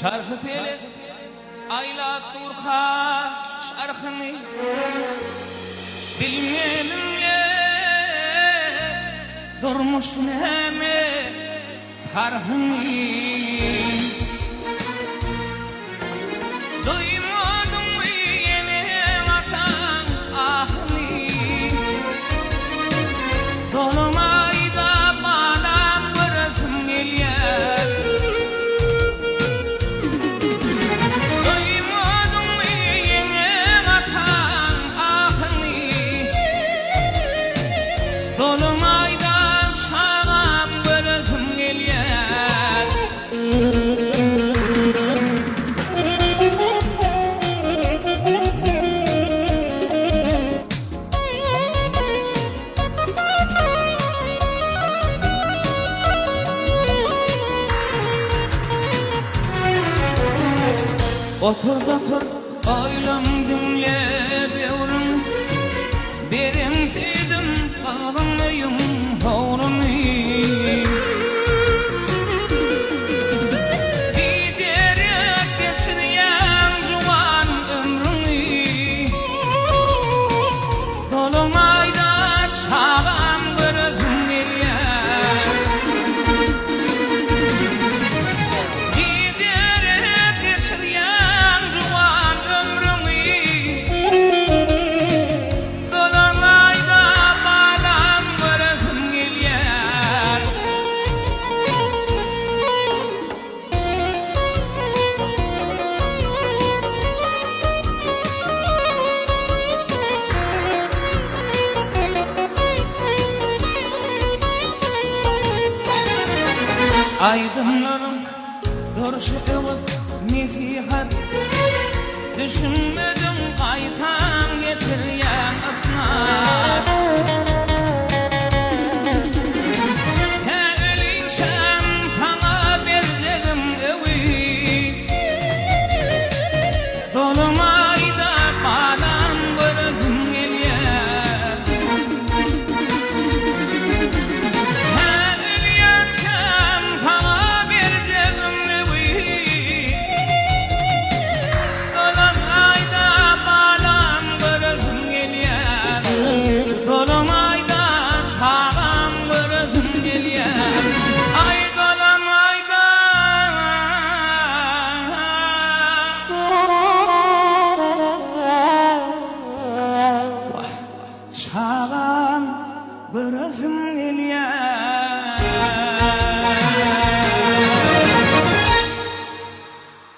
Şarkı pele ayla turka şarkını bilmeyenimle durmuşsun heme karhını duymadın mı yine vatan ahını Dolunayda balam bırasın gelyer duymadın mı yine vatan ahını Dolunayda şalam bırasın gelyer Otur oylum dinle bevrun Berin fidim ağlamıyım hoğrunu Bir derek geçiryen juvan ömrünü Dolunayda şalan bırızın gelyer Bir derek geçiryen Aydınlarım duruşu ılık nesihat Düşünmedim kaytan getiryen ısnar